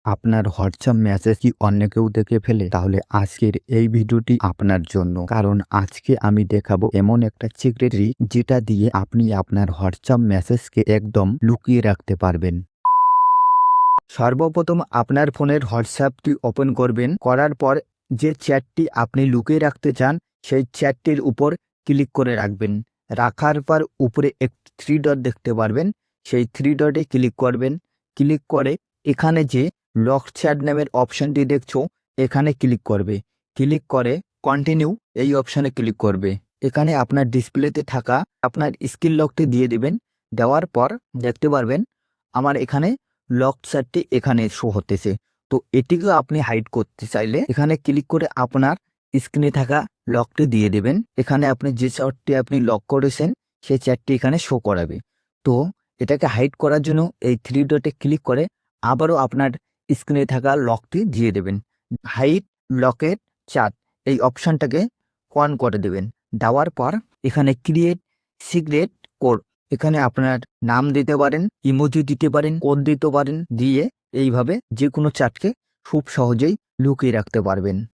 আপনার WhatsApp message কি অন্য কেউ দেখে ফেলে? তাহলে আজকের এই ভিডিওটি আপনার জন্য। কারণ আজকে আমি দেখাবো এমন একটা সিক্রেট ট্রিক যেটা দিয়ে আপনি আপনার হোয়াটসঅ্যাপ মেসেজকে একদম লুকিয়ে রাখতে পারবেন। সর্বপ্রথম আপনার ফোনের হোয়াটসঅ্যাপটি ওপেন করবেন। করার পর যে চ্যাটটি আপনি লুকিয়ে রাখতে চান সেই চ্যাটটির উপর ক্লিক করে রাখবেন। রাখার পর উপরে একটি থ্রি ডট দেখতে পারবেন, সেই থ্রি ডটে ক্লিক করবেন। ক্লিক করে এখানে যে লক চ্যাট নামের অপশনটি দেখছো এখানে ক্লিক করবে। ক্লিক করে কন্টিনিউ এই অপশনে ক্লিক করবে। এখানে আপনার ডিসপ্লেতে থাকা আপনার স্ক্রিন লকটি দিয়ে দিবেন। দেওয়ার পর দেখতে পারবেন আমার এখানে লক চ্যাটটি এখানে শো হতেছে। তো এটিকে আপনি হাইড করতে চাইলে এখানে ক্লিক করে আপনার স্ক্রিনে থাকা লকটি দিয়ে দেবেন। এখানে আপনি যে চ্যাটটি আপনি লক করেছেন সেই চ্যাটটি এখানে শো করাবে। তো এটাকে হাইড করার জন্য এই থ্রি ডটে ক্লিক করে আবারও আপনার স্ক্রিনে থাকা লকটি দিয়ে দেবেন। হাইড লকেট চ্যাট এই অপশনটাকে অন করে দেবেন। দেওয়ার পর এখানে ক্রিয়েট সিক্রেট কোড, এখানে আপনার নাম দিতে পারেন, ইমোজি দিতে পারেন, কোড দিতে পারেন, দিয়ে এইভাবে যে কোনো চ্যাটকে খুব সহজেই লুকিয়ে রাখতে পারবেন।